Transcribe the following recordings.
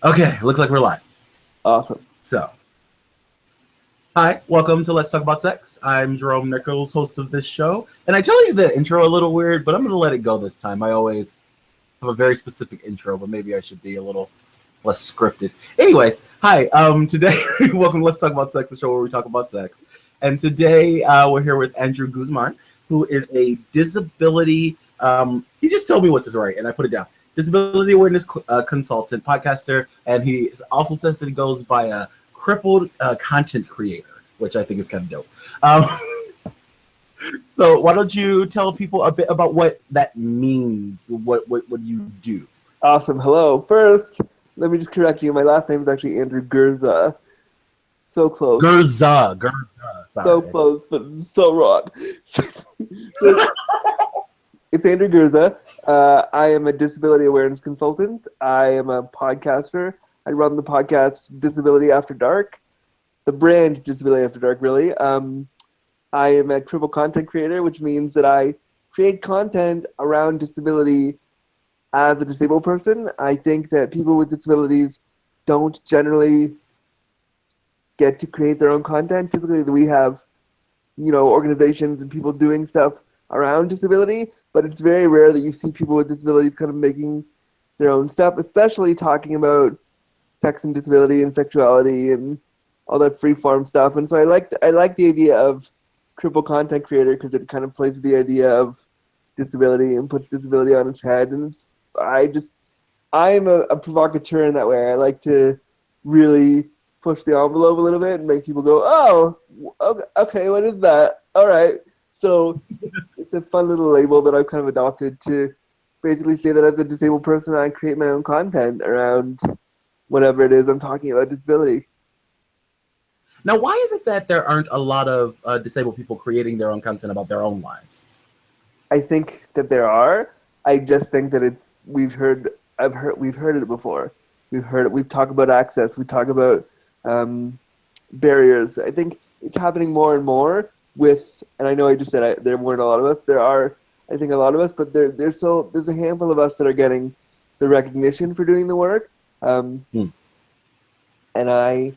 Okay, looks like we're live. Awesome. So, hi, welcome to Let's Talk About Sex. I'm Jerome Nichols, host of this show. And I tell you the intro a little weird, but I'm going to let it go this time. I always have a very specific intro, but maybe I should be a little less scripted. Anyways, hi, today, welcome to Let's Talk About Sex, the show where we talk about sex. And today we're here with Andrew Guzman, who is a disability, he just told me what's his right, and I put it down. Disability awareness consultant, podcaster, and he also says that he goes by a crippled content creator, which I think is kind of dope. So why don't you tell people a bit about what that means? What you do? Awesome. Hello. First, let me just correct you. My last name is actually Andrew Gurza. So close. Gurza. Sorry. So close, but so wrong. So, it's Andrew Gurza. I am a disability awareness consultant. I am a podcaster. I run the podcast Disability After Dark, the brand Disability After Dark, really. I am a crippled content creator, which means that I create content around disability as a disabled person. I think that people with disabilities don't generally get to create their own content. Typically, we have, organizations and people doing stuff around disability, but it's very rare that you see people with disabilities kind of making their own stuff, especially talking about sex and disability and sexuality and all that free form stuff. And so I like the idea of crippled content creator because it kind of plays with the idea of disability and puts disability on its head. And I'm a provocateur in that way. I like to really push the envelope a little bit and make people go, oh, okay, what is that? All right. So it's a fun little label that I've kind of adopted to basically say that as a disabled person, I create my own content around whatever it is I'm talking about disability. Now, why is it that there aren't a lot of disabled people creating their own content about their own lives? I think that there are. I just think that we've heard it before. We've talked about access. We talk about barriers. I think it's happening more and more with, and I know I just said there weren't a lot of us. There are, I think, a lot of us, but there's a handful of us that are getting the recognition for doing the work. And I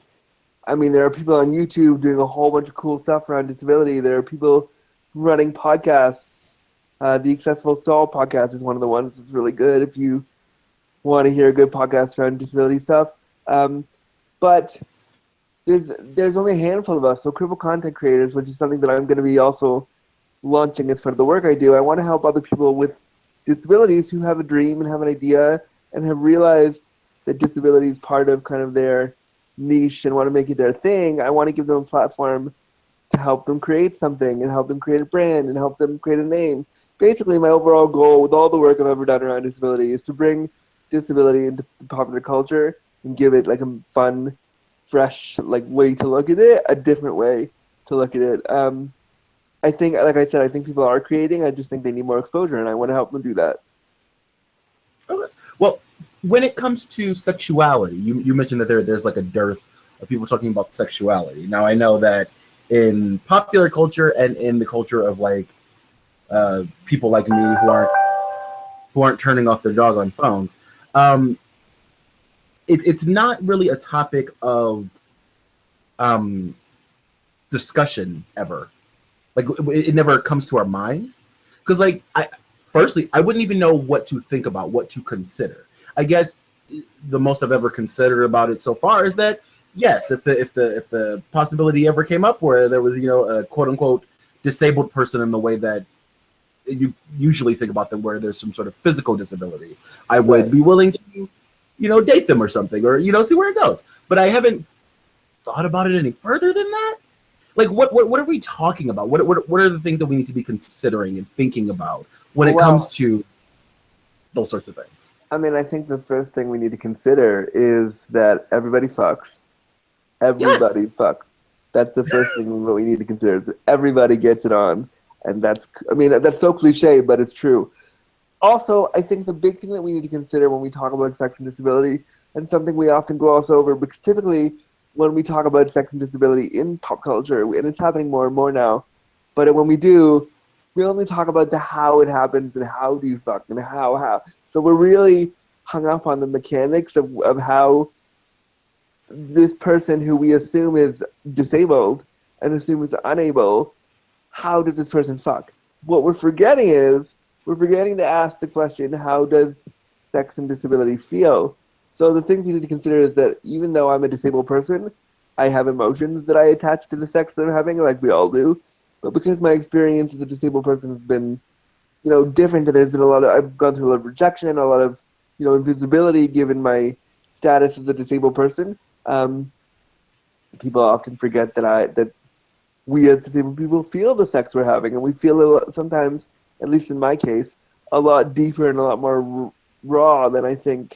mean, there are people on YouTube doing a whole bunch of cool stuff around disability. There are people running podcasts. The Accessible Stall podcast is one of the ones that's really good if you want to hear a good podcast around disability stuff. But there's only a handful of us, so crippled content creators, which is something that I'm going to be also launching as part of the work I do. I want to help other people with disabilities who have a dream and have an idea and have realized that disability is part of kind of their niche and want to make it their thing. I want to give them a platform to help them create something and help them create a brand and help them create a name. Basically, my overall goal with all the work I've ever done around disability is to bring disability into popular culture and give it like a fun, fresh way to look at it, a different way to look at it. I think, like I said, I think people are creating. I just think they need more exposure, and I want to help them do that. Okay. Well, when it comes to sexuality, you mentioned that there's like a dearth of people talking about sexuality. Now, I know that in popular culture and in the culture of people like me who aren't turning off their doggone phones, it's not really a topic of discussion ever. Like it never comes to our minds because I wouldn't even know what to think about, what to consider. I guess the most I've ever considered about it so far is that yes, if the possibility ever came up where there was a quote unquote disabled person in the way that you usually think about them, where there's some sort of physical disability, I would be willing to date them or something, or see where it goes. But I haven't thought about it any further than that. Like what are we talking about? What are the things that we need to be considering and thinking about when it comes to those sorts of things? I mean, I think the first thing we need to consider is that everybody fucks. Everybody fucks. That's the first thing that we need to consider. Is that everybody gets it on, and that's so cliche, but it's true. Also, I think the big thing that we need to consider when we talk about sex and disability, and something we often gloss over, because typically when we talk about sex and disability in pop culture, and it's happening more and more now, but when we do, we only talk about the how it happens and how do you fuck and how. So we're really hung up on the mechanics of how this person who we assume is disabled and assume is unable, how does this person fuck? What we're forgetting is, we're forgetting to ask the question, how does sex and disability feel? So the things you need to consider is that even though I'm a disabled person, I have emotions that I attach to the sex that I'm having, like we all do. But because my experience as a disabled person has been, different, and there's been I've gone through a lot of rejection, a lot of, invisibility given my status as a disabled person. People often forget that we as disabled people feel the sex we're having, and we feel it sometimes, at least in my case, a lot deeper and a lot more raw than I think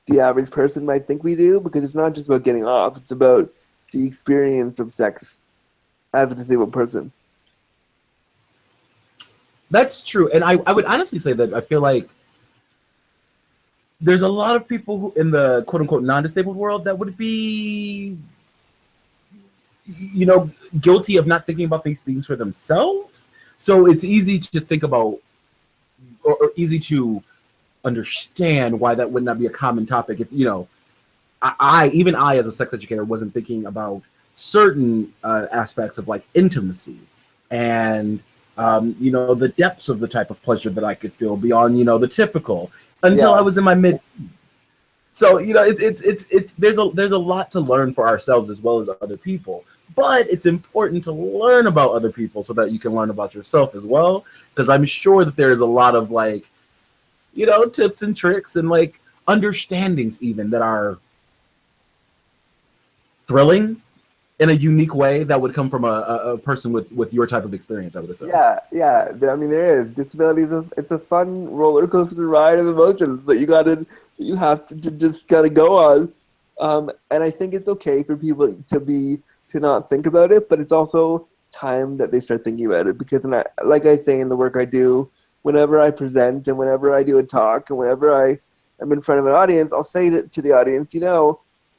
the average person might think we do, because it's not just about getting off, it's about the experience of sex as a disabled person. That's true. And I would honestly say that I feel like there's a lot of people who, in the quote unquote non-disabled world, that would be, guilty of not thinking about these things for themselves. So it's easy to think about, or easy to understand why that would not be a common topic if, even I as a sex educator wasn't thinking about certain aspects of like intimacy and the depths of the type of pleasure that I could feel beyond the typical, until I was in my mid. So it's there's a lot to learn for ourselves as well as other people, but it's important to learn about other people so that you can learn about yourself as well, because I'm sure that there's a lot of like tips and tricks and like understandings even that are thrilling in a unique way that would come from a person with your type of experience, I would assume. Yeah. I mean, there is disability. It's a fun roller coaster ride of emotions that you have to just gotta go on. And I think it's okay for people to not think about it, but it's also time that they start thinking about it, because like I say in the work I do, whenever I present and whenever I do a talk and whenever I am in front of an audience, I'll say to the audience,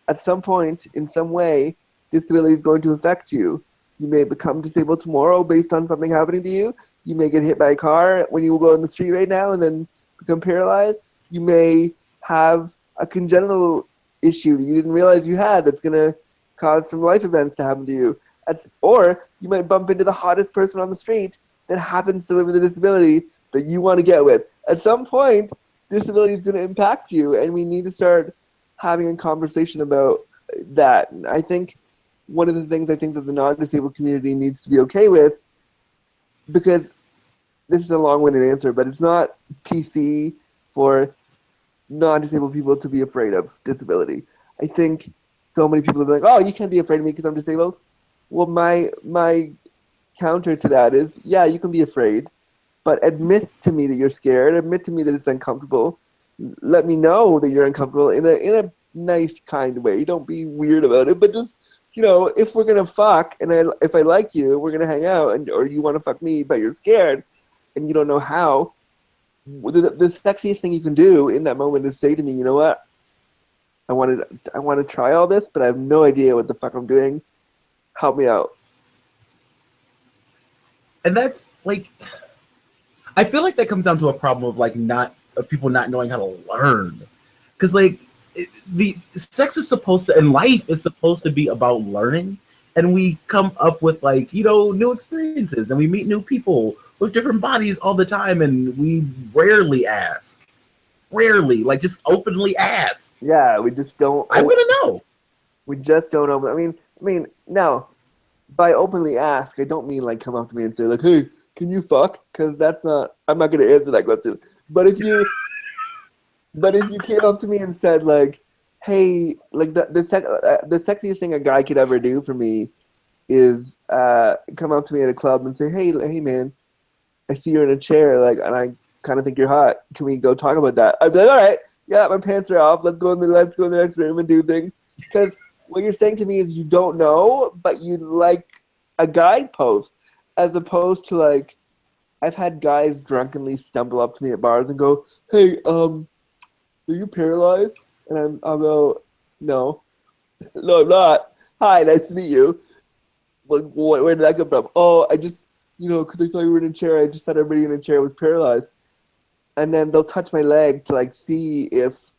at some point, in some way, disability is going to affect you. You may become disabled tomorrow based on something happening to you. You may get hit by a car when you go on the street right now and then become paralyzed. You may have a congenital issue that you didn't realize you had that's going to cause some life events to happen to you. Or you might bump into the hottest person on the street that happens to live with a disability that you want to get with. At some point, disability is going to impact you, and we need to start having a conversation about that. And I think one of the things I think that the non-disabled community needs to be okay with, because this is a long-winded answer, but it's not PC for non-disabled people to be afraid of disability. I think so many people are like, oh, you can't be afraid of me because I'm disabled. Well, my counter to that is, yeah, you can be afraid, but admit to me that you're scared. Admit to me that it's uncomfortable. Let me know that you're uncomfortable in a nice, kind way. Don't be weird about it, but just, if we're gonna fuck and if I like you, we're gonna hang out, or you want to fuck me, but you're scared and you don't know how. The sexiest thing you can do in that moment is say to me, you know what? I want to try all this, but I have no idea what the fuck I'm doing. Help me out. And that's like, I feel like that comes down to a problem of like people not knowing how to learn, because like the sex is supposed to, and life is supposed to be about learning, and we come up with like new experiences, and we meet new people with different bodies all the time, and we rarely like just openly ask. Yeah, we just don't. I want to know. We just don't open. I mean, now, by openly ask, I don't mean like come up to me and say like, hey, can you fuck? Because I'm not going to answer that question. But if you came up to me and said like, hey, like the sexiest thing a guy could ever do for me is come up to me at a club and say, hey man, I see you're in a chair, like, and I kind of think you're hot. Can we go talk about that? I'd be like, all right, yeah, my pants are off. Let's go in the next room and do things. Because what you're saying to me is you don't know, but you like a guidepost, as opposed to like, I've had guys drunkenly stumble up to me at bars and go, hey, are you paralyzed? And I'll go, no, I'm not. Hi, nice to meet you. Like, where did that come from? Oh, I just, because I saw you were in a chair, I just thought everybody in a chair was paralyzed. and then they'll touch my leg to like see if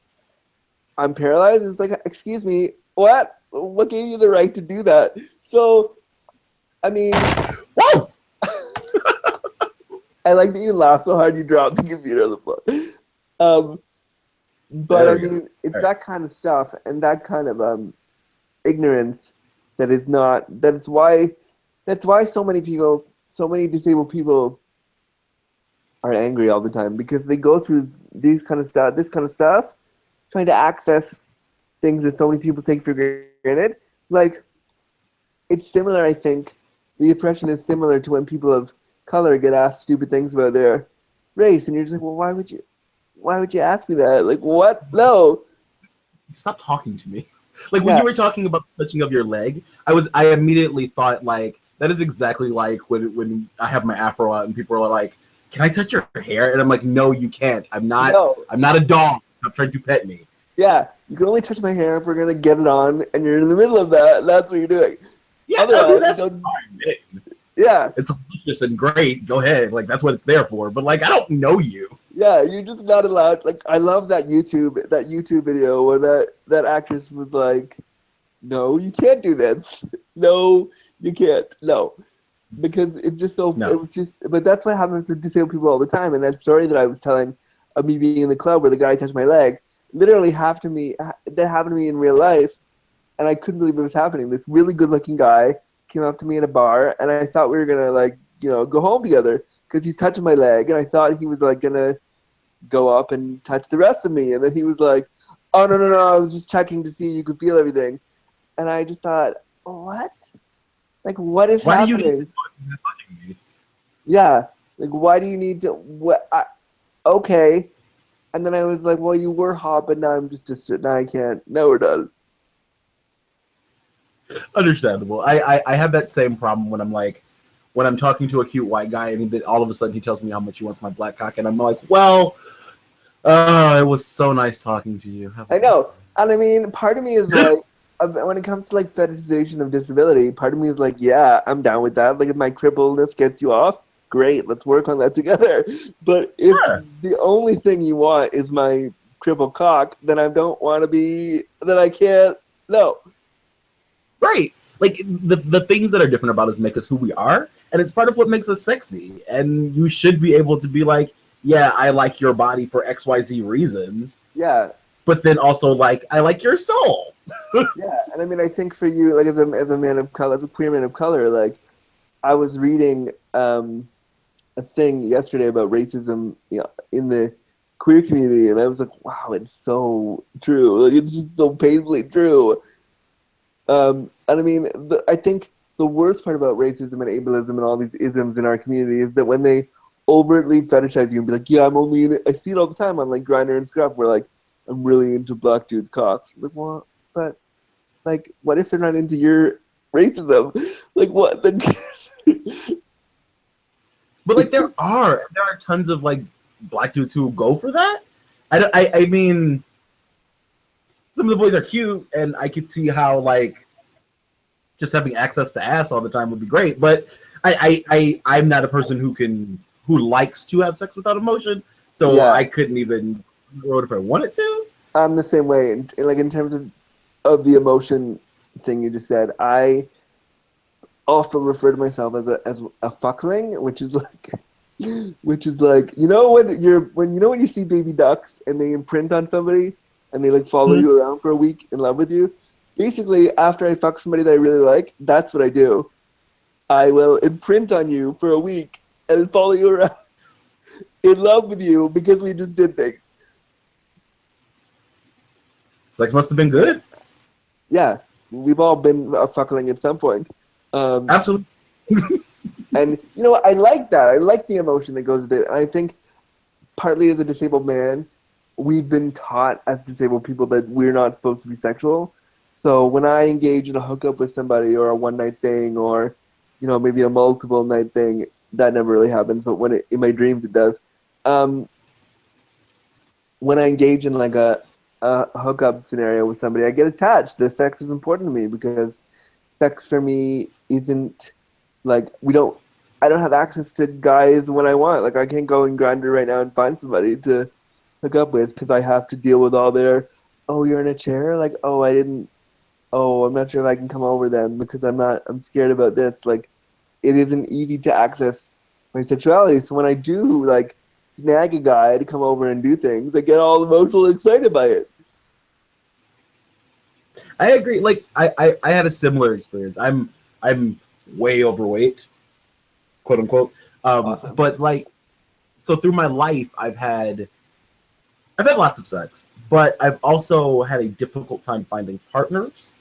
I'm paralyzed. It's like, excuse me, what? What gave you the right to do that? So, I mean, Whoa! I like that you laugh so hard you dropped the computer on the floor. But There I we go. mean, it's All right. that kind of stuff and that kind of ignorance that is not. That's why so many people, so many disabled people, are angry all the time because they go through this kind of stuff, trying to access things that so many people take for granted. Like, it's similar, I think. The oppression is similar to when people of color get asked stupid things about their race, and you're just like, well, why would you ask me that? Like, what? No. Stop talking to me. Like when Yeah, you were talking about the touching of your leg, I immediately thought like that is exactly like when I have my afro out and people are like, "Can I touch your hair?" And I'm like, "No, you can't. no. I'm not a dog. Stop trying to pet me." Yeah, you can only touch my hair if we're gonna get it on, and you're in the middle of that. That's what you're doing. Yeah, I mean Otherwise, you that's don't. fine. Yeah, It's delicious and great. Go ahead. Like that's what it's there for. But like I don't know you. yeah, you're just not allowed. Like, I love that YouTube video where that actress was like, "No, you can't do this. No, you can't. No." Because it's just so it No. was just but that's what happens to disabled people all the time. And that story that I was telling of me being in the club where the guy touched my leg literally that happened to me in real life, and I couldn't believe it was happening. This really good looking guy came up to me in a bar, and I thought we were gonna like go home together because he's touching my leg, and I thought he was like gonna go up and touch the rest of me, and then he was like, "Oh, no, no, no, I was just checking to see you could feel everything," and I just thought, what? Like, what is Why do you need to happening? touch me? Yeah. Like, why do you need to? What? Okay. And then I was like, well, you were hot, but now I'm just now I can't. No, we're done. Understandable. I have that same problem when I'm like when I'm talking to a cute white guy and then all of a sudden he tells me how much he wants my black cock and I'm like, well, it was so nice talking to you. Have a I good know. And I mean, part of me is like, when it comes to like fetishization of disability, part of me is like, yeah, I'm down with that. Like, if my crippledness gets you off, great, let's work on that together. But if sure. the only thing you want is my crippled cock, then I don't want to be, then I can't, no. Right. Like the things that are different about us make us who we are, and it's part of what makes us sexy. And you should be able to be like, yeah, I like your body for XYZ reasons, Yeah, but then also like I like your soul. yeah. And I mean, I think for you, like, as a man of color, as a queer man of color, like, I was reading a thing yesterday about racism, in the queer community, and I was like, wow, it's so true. Like, it's just so painfully true. And I mean, I think the worst part about racism and ableism and all these isms in our community is that when they overtly fetishize you and be like, yeah, I'm only in it. I see it all the time on like Grindr and Scruff, where like, I'm really into black dudes' cocks. Like, what? But like, what if they're not into your racism? Like, what? But like It's there are tons of like black dudes who go for that. I mean, some of the boys are cute, and I could see how like just having access to ass all the time would be great. But I'm not a person who likes to have sex without emotion, so yeah. I couldn't even road if I wanted to. I'm the same way. Like, in terms of the emotion thing you just said, I also refer to myself as a fuckling, which is like, when you see baby ducks and they imprint on somebody and they like follow Mhm. you around for a week in love with you. Basically, after I fuck somebody that I really like, that's what I do. I will imprint on you for a week and follow you around in love with you because we just did things. Sex must have been good. Yeah, we've all been a fuckling at some point. Um, Absolutely. and I like that. I like the emotion that goes with it. And I think partly as a disabled man, we've been taught as disabled people that we're not supposed to be sexual. So when I engage in a hookup with somebody or a one night thing or, maybe a multiple night thing, that never really happens. But in my dreams it does. Um, when I engage in like a hookup scenario with somebody, I get attached. The sex is important to me because sex for me isn't like we don't. I don't have access to guys when I want. Like I can't go in Grindr right now and find somebody to hook up with because I have to deal with all their, oh, you're in a chair? Like, oh, I didn't, oh, I'm not sure if I can come over then because I'm scared about this. Like, it isn't easy to access my sexuality. So when I do, like, snag a guy to come over and do things, I get all emotionally excited by it. I agree. Like, I had a similar experience. I'm way overweight, quote unquote. Awesome. But like, so through my life, I've had lots of sex, but I've also had a difficult time finding partners.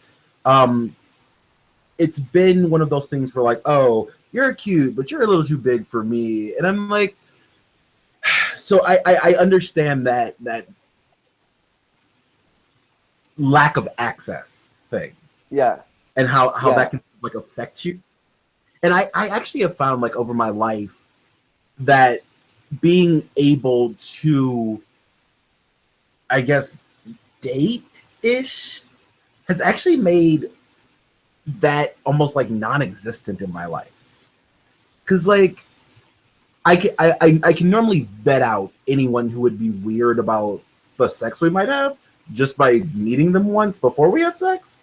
It's been one of those things where like, oh, you're cute, but you're a little too big for me, and I'm like, so I understand that lack of access thing, Yeah. and how Yeah. that can like affect you. And I actually have found like over my life that being able to, I guess, date-ish has actually made that almost like non-existent in my life. Because like I can normally vet out anyone who would be weird about the sex we might have just by meeting them once before we have sex.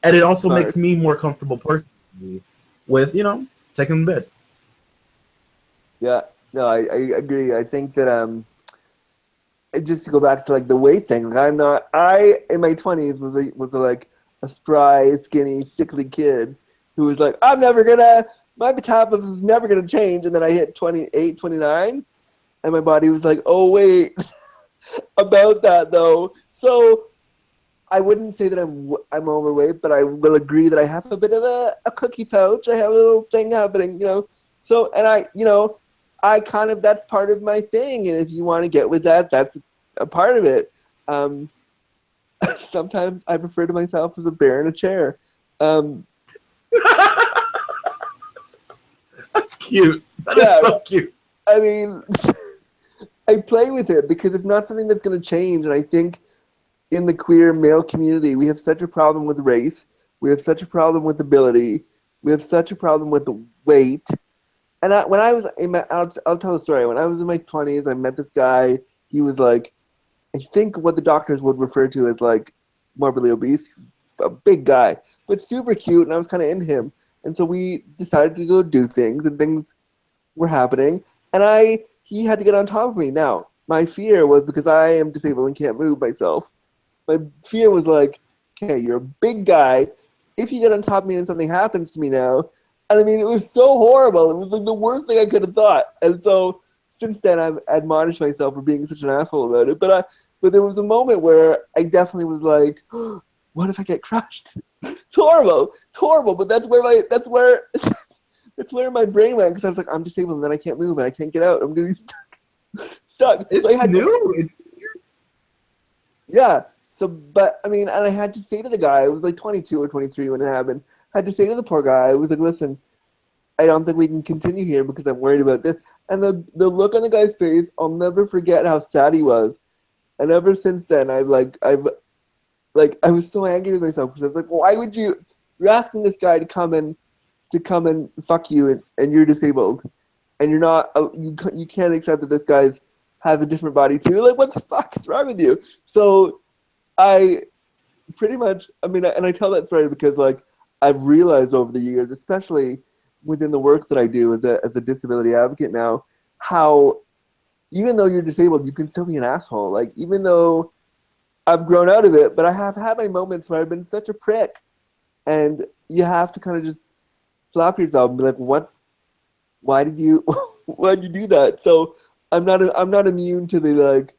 And it also makes me more comfortable personally with, taking them to bed. Yeah. No, I agree. I think that just to go back to like the weight thing, like I in my 20s was like a spry, skinny, sickly kid who was like, my metabolism is never gonna change, and then I hit 28, 29, and my body was like, oh wait, about that though. So I wouldn't say that I'm overweight, but I will agree that I have a bit of a cookie pouch. I have a little thing happening, So, and I kind of, that's part of my thing. And if you want to get with that, that's a part of it. Sometimes I refer to myself as a bear in a chair. That's cute. That is so cute. I mean, I play with it because it's not something that's going to change. And I think in the queer male community, we have such a problem with race. We have such a problem with ability. We have such a problem with the weight. And I'll tell the story. When I was in my 20s, I met this guy. He was like, I think what the doctors would refer to as like morbidly obese. He's a big guy, but super cute, and I was kind of into him. And so we decided to go do things, and things were happening. And he had to get on top of me. Now, my fear was because I am disabled and can't move myself. My fear was like, okay, you're a big guy. If you get on top of me and something happens to me now, and I mean, it was so horrible. It was like the worst thing I could have thought. And so since then, I've admonished myself for being such an asshole about it. But there was a moment where I definitely was like, oh, what if I get crushed? It's horrible. It's horrible. But that's where that's where my brain went, because I was like, I'm disabled and then I can't move and I can't get out. I'm going to be stuck. It's so new. It's weird. Yeah. So, but I mean, and I had to say to the guy, I was like 22 or 23 when it happened. I had to say to the poor guy, I was like, listen, I don't think we can continue here because I'm worried about this. And the look on the guy's face, I'll never forget how sad he was. And ever since then, I was so angry with myself because I was like, why would you're asking this guy to come and fuck you, and you're disabled, and you're not, you can't accept that this guy's has a different body too. Like, what the fuck is wrong with you? So I pretty much, I mean, and I tell that story because like I've realized over the years, especially within the work that I do as a disability advocate now, how even though you're disabled, you can still be an asshole. Like, even though I've grown out of it, but I have had my moments where I've been such a prick, and you have to kind of just slap yourself and be like, why did you do that? So I'm not immune to the like,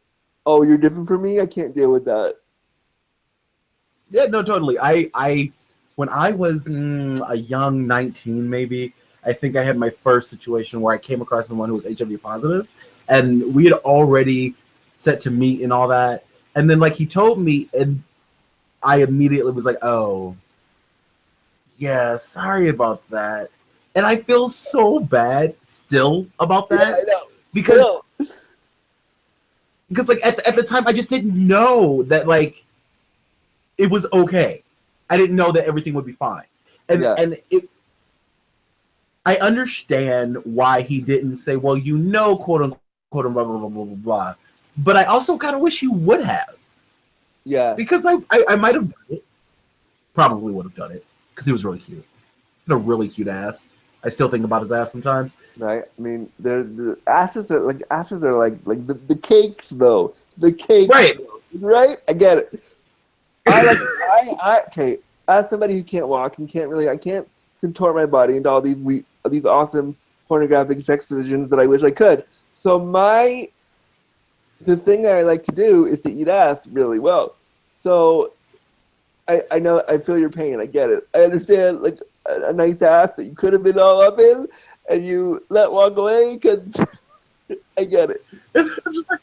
oh, you're different from me. I can't deal with that. Yeah, no, totally. I when I was a young 19, maybe, I think I had my first situation where I came across someone who was HIV positive, and we had already set to meet and all that. And then like he told me, and I immediately was like, oh, yeah, sorry about that. And I feel so bad still about that. Yeah, I know. Because like at the time I just didn't know that like it was okay. I didn't know that everything would be fine. And Yeah. and I understand why he didn't say, well, quote unquote, blah, blah, blah, blah, blah, blah. But I also kind of wish he would have. Yeah. Because I might have done it. Probably would have done it. Because he was really cute. He had a really cute ass. I still think about his ass sometimes. Right. I mean, the asses are like the cakes though. The cakes. Right. Right. I get it. Okay. As somebody who can't walk and I can't contort my body into all these awesome pornographic sex positions that I wish I could. So the thing I like to do is to eat ass really well. So I know, I feel your pain. I get it. I understand, like, a nice ass that you could have been all up in and you let walk away because I get it. I'm just like,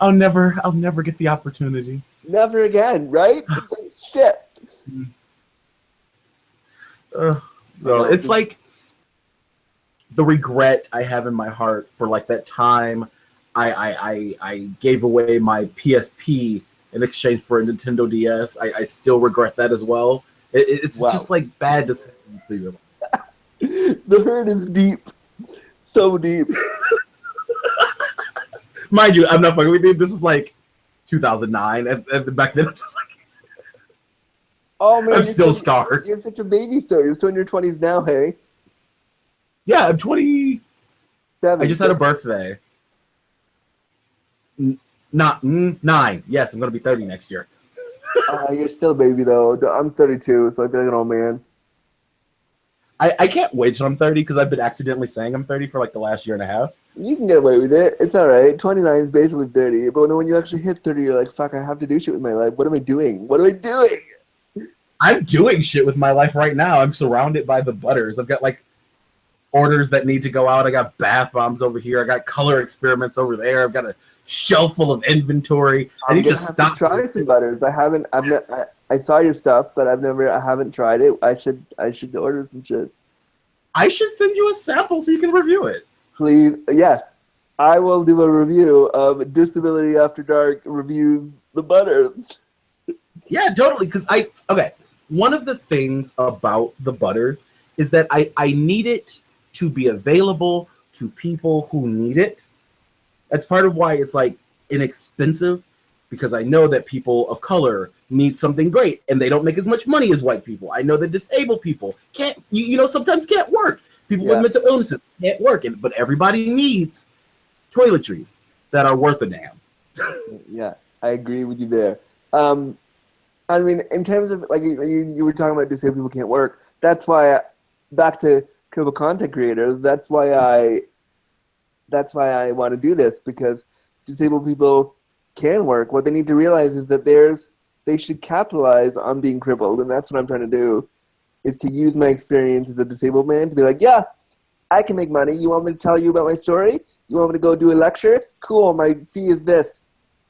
I'll never get the opportunity. Never again, right? It's like, shit. No, it's like the regret I have in my heart for like that time I gave away my PSP in exchange for a Nintendo DS. I still regret that as well. It's just like bad to say. The hurt is deep, so deep. Mind you, I'm not fucking with you. This is like 2009, and back then I'm just like, oh man, I'm still scarred. You're such a baby, so you're still in your 20s now, hey? Yeah, I'm 27. I just had a birthday. Not 9. Yes, I'm gonna be 30 next year. You're still a baby though. I'm 32, so I feel like an old man. I can't wait till I'm 30 because I've been accidentally saying I'm 30 for like the last year and a half. You can get away with it. It's all right. 29 is basically 30, but then when you actually hit 30, you're like, fuck, I have to do shit with my life. What am I doing? What am I doing? I'm doing shit with my life right now. I'm surrounded by the butters. I've got like orders that need to go out. I got bath bombs over here. I got color experiments over there. I've got a shelf full of inventory. I need to stop. Try some butters. I saw your stuff, but I haven't tried it. I should order some shit. I should send you a sample so you can review it. Please, yes. I will do a review of Disability After Dark reviews the butters. Yeah, totally. Because one of the things about the butters is that I need it to be available to people who need it. That's part of why it's like inexpensive, because I know that people of color need something great and they don't make as much money as white people. I know that disabled people can't, sometimes can't work. People with mental illnesses can't work, but everybody needs toiletries that are worth a damn. Yeah, I agree with you there. I mean, in terms of, like, you were talking about disabled people can't work. That's why, back to critical content creators, that's why I want to do this, because disabled people can work. What they need to realize is that they should capitalize on being crippled, and that's what I'm trying to do, is to use my experience as a disabled man to be like, yeah, I can make money. You want me to tell you about my story? You want me to go do a lecture? Cool, my fee is this.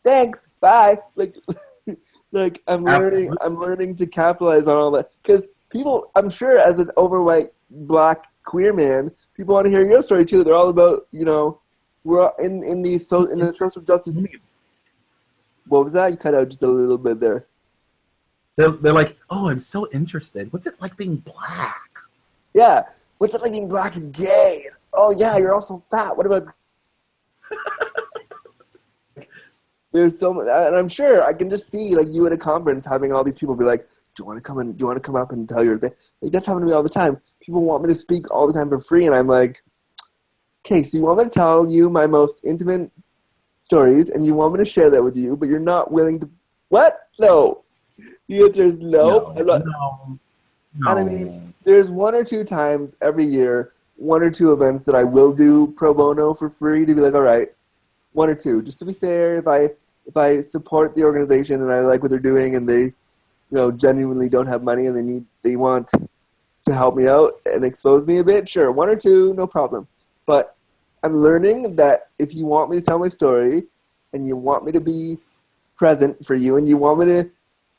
Thanks, bye. Like I'm learning to capitalize on all that, because people, I'm sure, as an overweight black queer man, people want to hear your story too. They're all about, we're in the social justice. What was that? You cut out just a little bit there. They're like, oh, I'm so interested. What's it like being black? Yeah. What's it like being black and gay? Oh yeah, you're also fat. What about? There's so much, and I'm sure I can just see, like, you at a conference having all these people be like, do you want to come up and tell your thing? Like, that's happening to me all the time. People want me to speak all the time for free, and I'm like, okay, so you want me to tell you my most intimate stories, and you want me to share that with you, but you're not willing to. What? No. The answer is no. No. And I mean, there's 1 or 2 times every year, 1 or 2 events that I will do pro bono for free to be like, all right, 1 or 2. Just to be fair, if I support the organization and I like what they're doing and they, genuinely don't have money and they want to help me out and expose me a bit, sure, 1 or 2, no problem. But I'm learning that if you want me to tell my story and you want me to be present for you and you want me to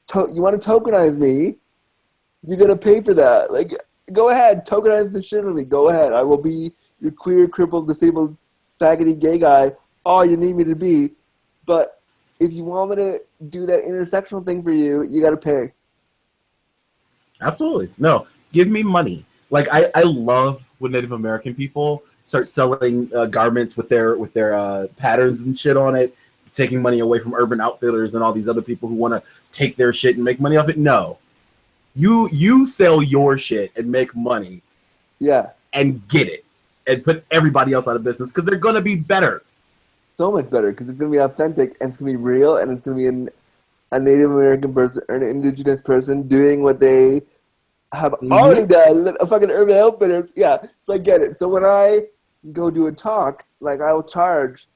tokenize me, you're going to pay for that. Like, go ahead, tokenize the shit out of me. Go ahead. I will be your queer, crippled, disabled, faggoty gay guy, all you need me to be. But if you want me to do that intersectional thing for you, you got to pay. Absolutely. No, give me money. Like, I love with Native American people, start selling garments with their patterns and shit on it, taking money away from Urban Outfitters and all these other people who want to take their shit and make money off it. No, you sell your shit and make money. Yeah. And get it and put everybody else out of business because they're going to be better. So much better because it's going to be authentic and it's going to be real and it's going to be a Native American person or an indigenous person doing what they have already done. A fucking Urban Outfitters. Yeah, so I get it. So when I go do a talk, like I will charge,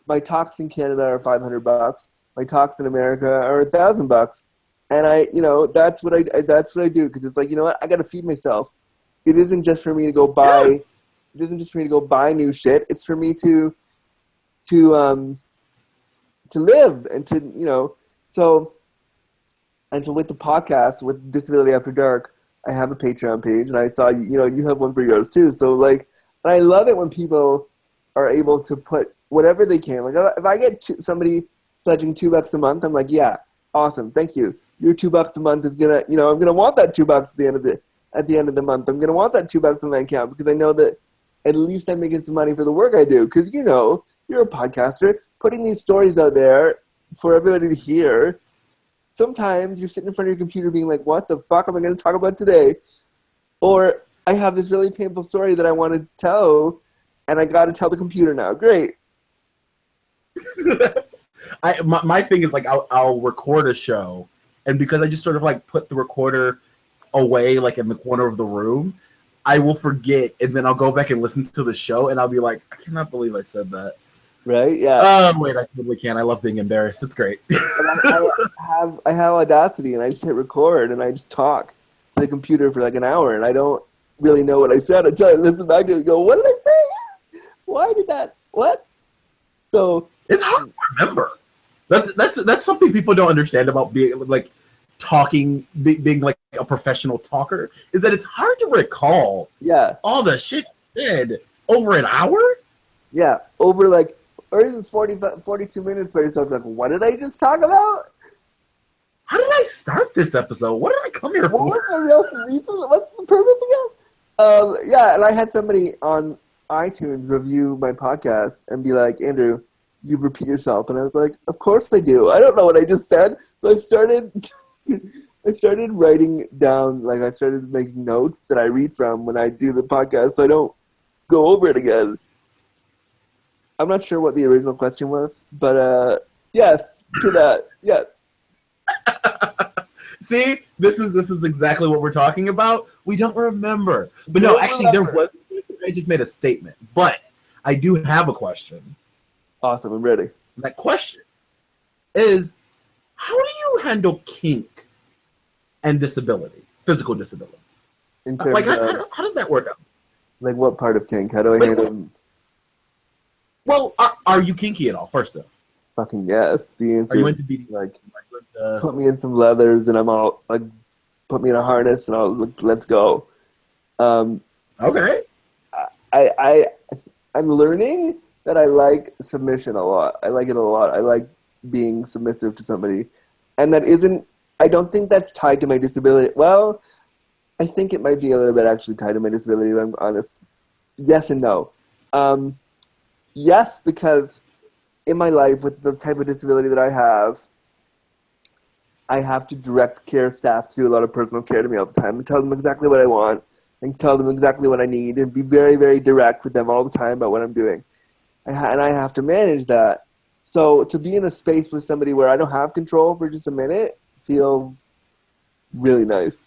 my talks in Canada are $500. My talks in America are $1,000. And that's what I do because it's like, you know what? I got to feed myself. It isn't just for me to go buy. It isn't just for me to go buy new shit. It's for me to live and to so. And so with the podcast, with Disability After Dark, I have a Patreon page, and I saw you have one for yours too. So like, and I love it when people are able to put whatever they can. Like if I get somebody pledging $2 a month, I'm like, yeah, awesome, thank you. Your $2 a month is gonna, I'm gonna want that $2 at the end of the month. I'm gonna want that $2 in my account because I know that at least I'm making some money for the work I do. Because you're a podcaster, putting these stories out there for everybody to hear. Sometimes you're sitting in front of your computer being like, what the fuck am I going to talk about today? Or I have this really painful story that I want to tell, and I got to tell the computer now. Great. My thing is like I'll record a show, and because I just sort of like put the recorder away like in the corner of the room, I will forget, and then I'll go back and listen to the show, and I'll be like, I cannot believe I said that. Right? Yeah. Wait, I totally can. I love being embarrassed. It's great. And I have Audacity, and I just hit record, and I just talk to the computer for like an hour, and I don't really know what I said until I listen back to it and go, what did I say? Why did that? What? So it's hard to remember. That's something people don't understand about being like talking, being like a professional talker, is that it's hard to recall. Yeah. All the shit you did over an hour. Yeah, over like. Or even 42 minutes where yourself like, what did I just talk about? How did I start this episode? What did I come here for? What's the purpose again? Yeah, and I had somebody on iTunes review my podcast and be like, Andrew, you repeat yourself. And I was like, of course I do. I don't know what I just said. So I started writing down, like I started making notes that I read from when I do the podcast so I don't go over it again. I'm not sure what the original question was, but yes, to that, yes. See, this is exactly what we're talking about. We don't remember, but no, actually, there was. I just made a statement, but I do have a question. Awesome, I'm ready. That question is, how do you handle kink and disability, physical disability? In terms like, of, how does that work out? Like, what part of kink? How do I handle? Well, are you kinky at all? First off, fucking yes. The answer. Are you into beating? Like, put me in some leathers, and I'm all like, put me in a harness, and I'll let's go. Okay. I'm learning that I like submission a lot. I like it a lot. I like being submissive to somebody, and that isn't. I don't think that's tied to my disability. Well, I think it might be a little bit actually tied to my disability. If I'm honest. Yes and no. Yes, because in my life, with the type of disability that I have to direct care staff to do a lot of personal care to me all the time and tell them exactly what I want and tell them exactly what I need and be very, very direct with them all the time about what I'm doing. And I have to manage that. So to be in a space with somebody where I don't have control for just a minute feels really nice.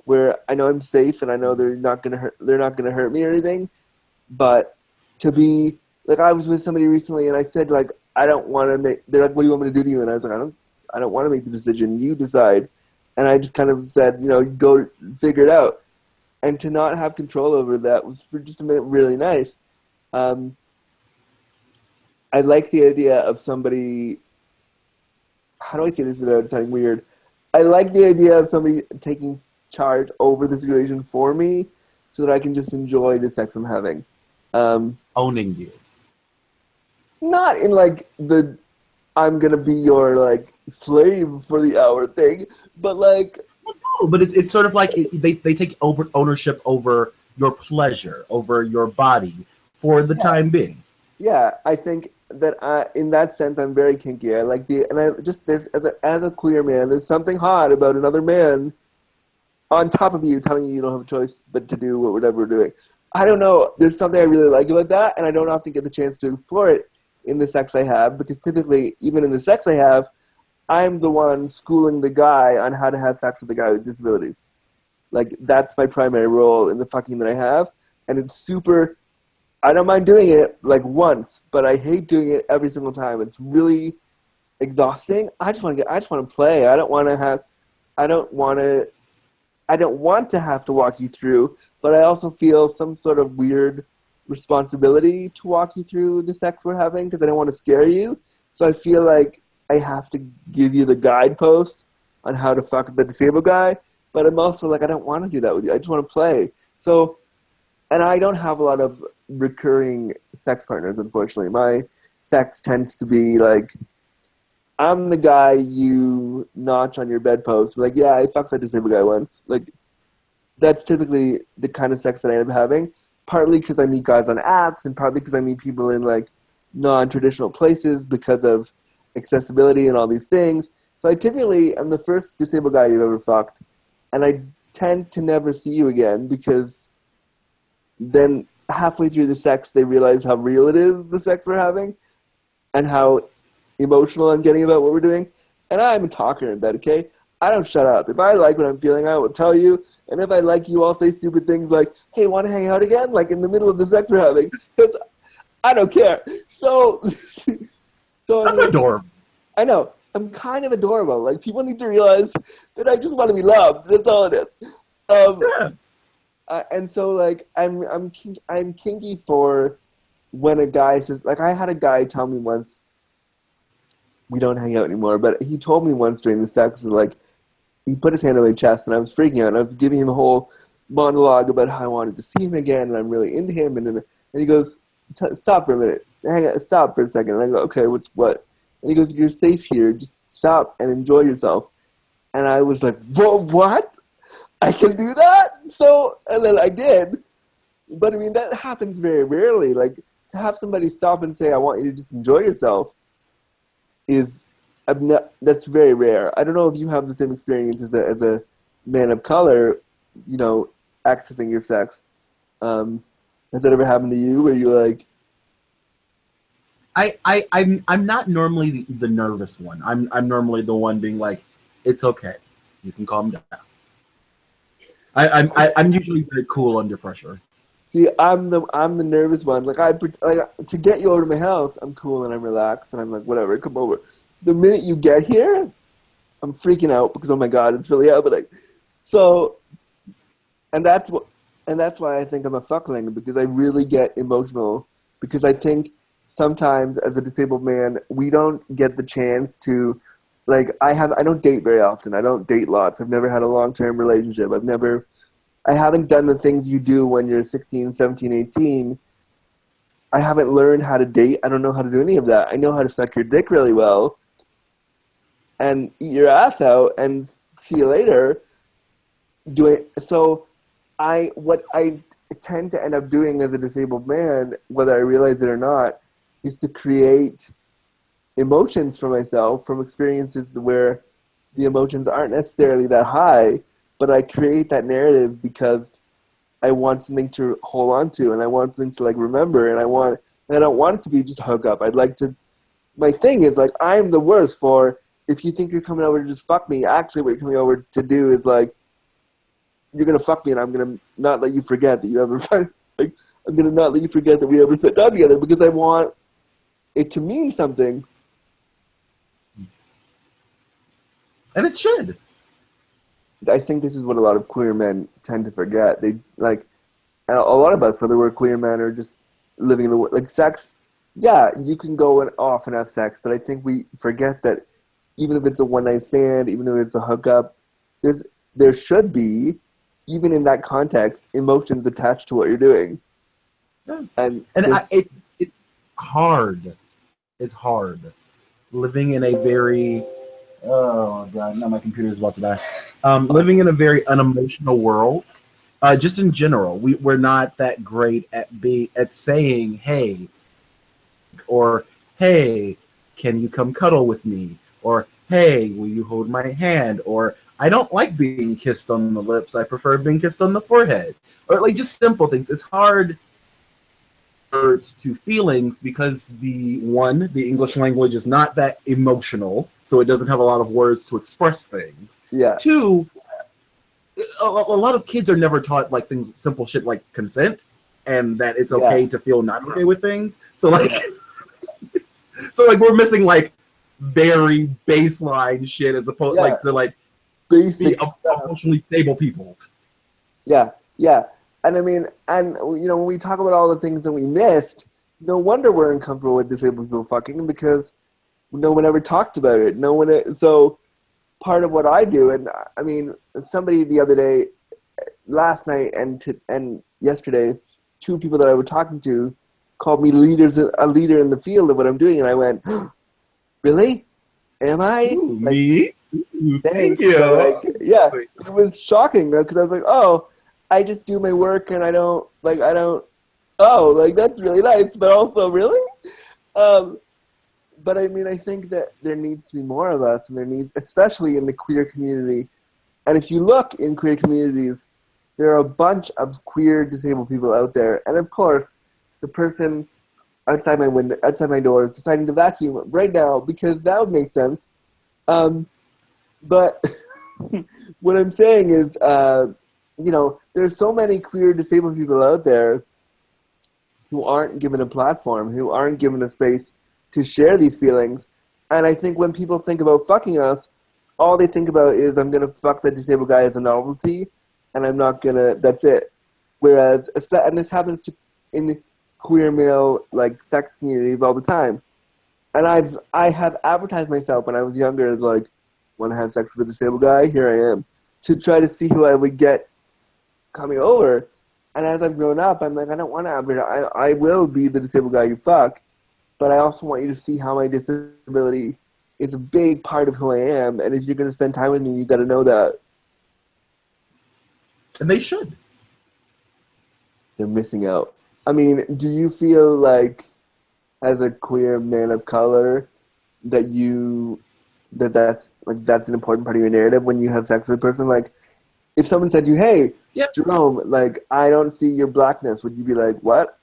Where I know I'm safe and I know they're not gonna hurt me or anything, but to be like, I was with somebody recently, and I said, like, I don't want to make. They're like, "What do you want me to do to you?" And I was like, I don't want to make the decision. You decide. And I just kind of said, go figure it out. And to not have control over that was for just a minute really nice. I like the idea of somebody. How do I say this without sounding weird? I like the idea of somebody taking charge over the situation for me, so that I can just enjoy the sex I'm having. Owning you. Not in like the I'm gonna be your like slave for the hour thing, but like. No, but it's sort of like they take ownership over your pleasure over your body for the time being. Yeah, I think that in that sense, I'm very kinky. I like and I just there's as a queer man, there's something hot about another man on top of you telling you don't have a choice but to do whatever we're doing. I don't know. There's something I really like about that, and I don't often get the chance to explore it in the sex I have, because typically, even in the sex I have, I'm the one schooling the guy on how to have sex with the guy with disabilities. Like, that's my primary role in the fucking that I have, and it's super... I don't mind doing it, like, once, but I hate doing it every single time. It's really exhausting. I just want to play. I don't want to have to walk you through, but I also feel some sort of weird responsibility to walk you through the sex we're having, because I don't want to scare you. So I feel like I have to give you the guidepost on how to fuck the disabled guy, but I'm also like, I don't want to do that with you. I just want to play. So, and I don't have a lot of recurring sex partners, unfortunately. My sex tends to be like, I'm the guy you notch on your bedpost. Like, yeah, I fucked that disabled guy once. Like, that's typically the kind of sex that I end up having. Partly because I meet guys on apps, and partly because I meet people in, like, non-traditional places because of accessibility and all these things. So I typically am the first disabled guy you've ever fucked, and I tend to never see you again, because then halfway through the sex they realize how real it is, the sex we're having, and how emotional I'm getting about what we're doing. And I'm a talker in bed, okay? I don't shut up. If I like what I'm feeling, I will tell you. And if I like you, I'll say stupid things like, hey, want to hang out again? Like in the middle of the sex we're having. Because I don't care. So That's adorable. I know. I'm kind of adorable. Like, people need to realize that I just want to be loved. That's all it is. And so, like, I'm kinky for when a guy says, like, I had a guy tell me once, we don't hang out anymore, but he told me once during the sex, like, he put his hand on my chest, and I was freaking out, and I was giving him a whole monologue about how I wanted to see him again, and I'm really into him, and he goes, stop for a minute, stop for a second, and I go, okay, what? And he goes, you're safe here, just stop and enjoy yourself. And I was like, whoa, what? I can do that? So, and then I did, but I mean, that happens very rarely. Like, to have somebody stop and say, I want you to just enjoy yourself, that's very rare. I don't know if you have the same experience as a man of color, you know, accessing your sex. Has that ever happened to you, where you like? I'm not normally the nervous one. I'm normally the one being like, it's okay, you can calm down. I'm usually very cool under pressure. See, I'm the nervous one. Like, to get you over to my house, I'm cool and I'm relaxed and I'm like, whatever, come over. The minute you get here, I'm freaking out because, oh my God, it's really happening. So, and that's why I think I'm a fuckling, because I really get emotional, because I think sometimes as a disabled man, we don't get the chance to, like, I don't date very often. I don't date lots. I've never had a long-term relationship. I haven't done the things you do when you're 16, 17, 18. I haven't learned how to date. I don't know how to do any of that. I know how to suck your dick really well and eat your ass out and see you later. What I tend to end up doing as a disabled man, whether I realize it or not, is to create emotions for myself from experiences where the emotions aren't necessarily that high, but I create that narrative because I want something to hold on to, and I want something to, like, remember, and I don't want it to be just a hookup. My thing is, like, I'm the worst for, if you think you're coming over to just fuck me, actually what you're coming over to do is, like, you're going to fuck me, and I'm going to not let you forget that you ever, like, I'm going to not let you forget that we ever sat down together, because I want it to mean something. And it should. I think this is what a lot of queer men tend to forget. They, like, a lot of us, whether we're queer men or just living in the world, like, sex, yeah, you can go off and have sex, but I think we forget that even if it's a one-night stand, even if it's a hookup, there should be, even in that context, emotions attached to what you're doing. Yeah. It's hard. It's hard living in a very, oh God, now my computer's about to die. Living in a very unemotional world Just in general, we're not that great at saying hey, or hey, can you come cuddle with me, or hey, will you hold my hand, or I don't like being kissed on the lips, I prefer being kissed on the forehead, or like just simple things. It's hard words to feelings because the English language is not that emotional, so it doesn't have a lot of words to express things. Yeah. Two, a lot of kids are never taught like things, simple shit like consent, and that it's okay to feel not okay with things. So like, so like we're missing like very baseline shit as opposed like to like basic be emotionally stable people. Yeah, yeah. And I mean, and you know, when we talk about all the things that we missed, no wonder we're uncomfortable with disabled people fucking, because no one ever talked about it. No one. So part of what I do, and I mean, somebody the other day, last night and yesterday, two people that I was talking to called me a leader in the field of what I'm doing, and I went, really? Am I? Ooh, like, me? thank you. So, like, yeah, it was shocking because I was like, oh, I just do my work and I don't. Oh, like that's really nice, but also really. But I mean, I think that there needs to be more of us, and there needs, especially in the queer community. And if you look in queer communities, there are a bunch of queer disabled people out there, and of course, the person outside my window, outside my door, is deciding to vacuum right now because that would make sense. But what I'm saying is, you know, there's so many queer disabled people out there who aren't given a platform, who aren't given a space to share these feelings. And I think when people think about fucking us, all they think about is, I'm going to fuck that disabled guy as a novelty, and I'm not going to, that's it. Whereas, and this happens in queer male, like, sex communities all the time. And I have advertised myself when I was younger as, like, want to have sex with a disabled guy? Here I am. To try to see who I would get coming over. And as I've grown up, I'm like, I don't want to advertise. I will be the disabled guy you fuck, but I also want you to see how my disability is a big part of who I am. And if you're going to spend time with me, you got to know that. And they should. They're missing out. I mean, do you feel like, as a queer man of color, that that's an important part of your narrative when you have sex with a person? Like, if someone said to you, hey, Jerome, like, I don't see your blackness, would you be like, what?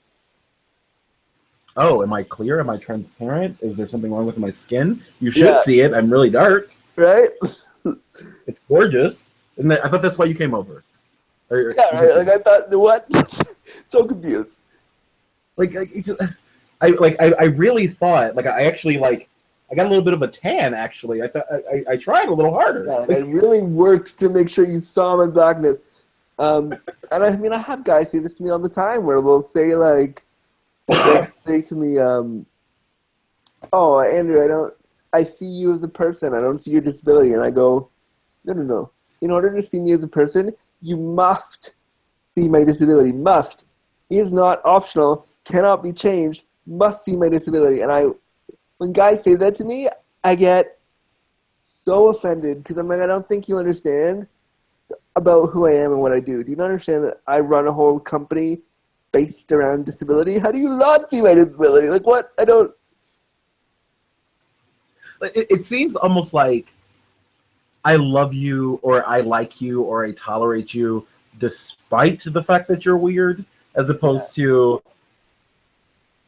Oh, am I clear? Am I transparent? Is there something wrong with my skin? You should see it. I'm really dark. Right? It's gorgeous. And I thought that's why you came over. Right. Like, I thought, what? So confused. I really thought, like, I actually, like, I got a little bit of a tan, actually. I thought I tried a little harder. Yeah, I really worked to make sure you saw my blackness. And I mean, I have guys say this to me all the time, where they'll say, like, they'll say to me, oh, Andrew, I see you as a person. I don't see your disability. And I go, no. In order to see me as a person, you must see my disability. Must. Is not optional. Cannot be changed. Must see my disability. And when guys say that to me, I get so offended because I'm like, I don't think you understand about who I am and what I do. Do you not understand that I run a whole company based around disability? How do you not see my disability? Like, what? I don't. It seems almost like I love you, or I like you, or I tolerate you despite the fact that you're weird, as opposed to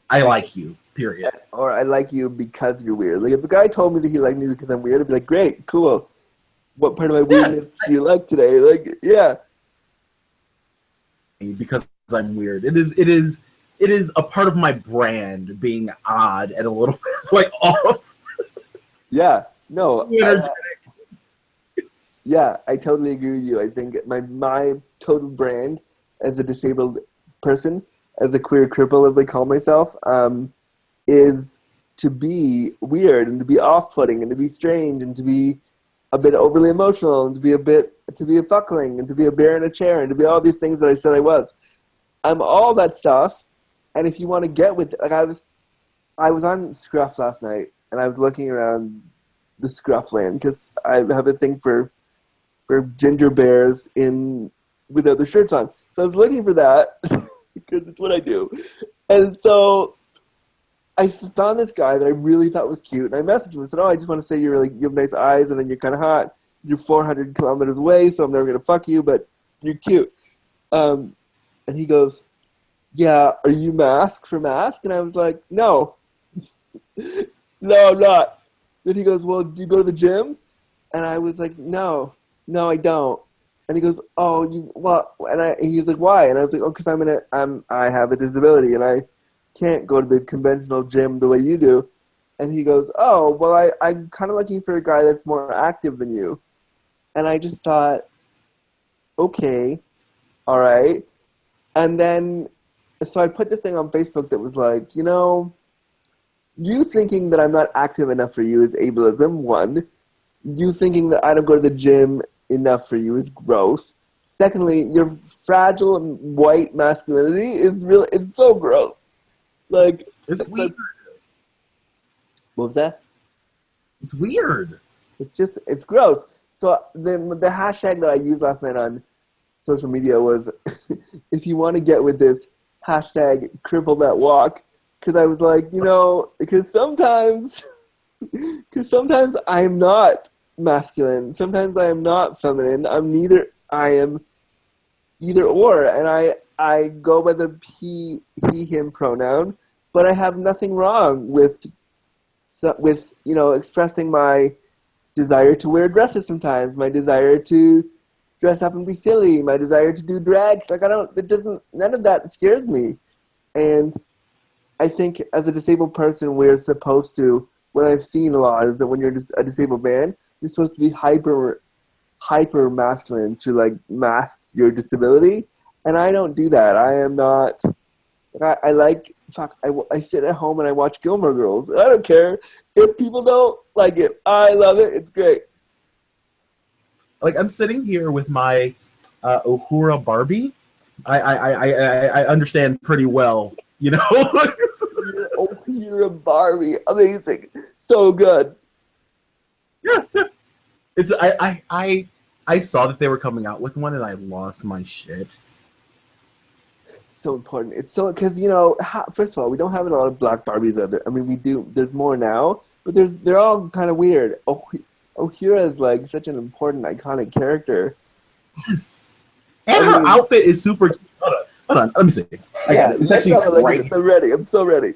I like you, period. Or I like you because you're weird. Like, if a guy told me that he liked me because I'm weird, I'd be like, great, cool. What part of my weirdness do you like today? Like, yeah. Because I'm weird. It is a part of my brand being odd and a little bit like off. Yeah. No. Yeah, I totally agree with you. I think my total brand as a disabled person, as a queer cripple, as I call myself, is to be weird and to be off-putting and to be strange and to be a bit overly emotional and to be a fuckling and to be a bear in a chair and to be all these things that I said I was. I'm all that stuff, and if you want to get with it, like, I was on Scruff last night and I was looking around the Scruff land because I have a thing for ginger bears in without their shirts on. So I was looking for that because it's what I do. And so I found this guy that I really thought was cute, and I messaged him and said, "Oh, I just want to say you have nice eyes, and then you're kind of hot. You're 400 kilometers away, so I'm never gonna fuck you, but you're cute." And he goes, "Yeah, are you masked for mask?" And I was like, "No, no, I'm not." Then he goes, "Well, do you go to the gym?" And I was like, "No, I don't." And he goes, "Oh, you what?" And he's like, "Why?" And I was like, "Oh, because I have a disability, and I can't go to the conventional gym the way you do." And he goes, "Oh, well, I'm kind of looking for a guy that's more active than you." And I just thought, okay, all right. And then, so I put this thing on Facebook that was like, you thinking that I'm not active enough for you is ableism, one. You thinking that I don't go to the gym enough for you is gross. Secondly, your fragile and white masculinity it's so gross. Like, It's weird. What was that? It's weird. It's gross. So the hashtag that I used last night on social media was, if you want to get with this, hashtag cripple that walk. Because I was like, because sometimes I am not masculine. Sometimes I am not feminine. I am either or. And I go by the he, him pronoun, but I have nothing wrong with expressing my desire to wear dresses sometimes, my desire to dress up and be silly, my desire to do drag. Like, none of that scares me. And I think as a disabled person, we're supposed to, what I've seen a lot is that when you're a disabled man, you're supposed to be hyper masculine to, like, mask your disability. And I don't do that. I am not, I sit at home and I watch Gilmore Girls. I don't care if people don't like it. I love it. It's great. Like, I'm sitting here with my Uhura Barbie. I understand pretty well, Uhura Barbie, amazing, so good. It's I saw that they were coming out with one and I lost my shit. So important. It's so because first of all, we don't have a lot of black Barbies out there. I mean, we do. There's more now, but they're all kind of weird. Uhura is like such an important, iconic character. Yes, and her outfit is super cute. Hold on. Let me see. I got it. It's actually right here. I'm ready. I'm so ready.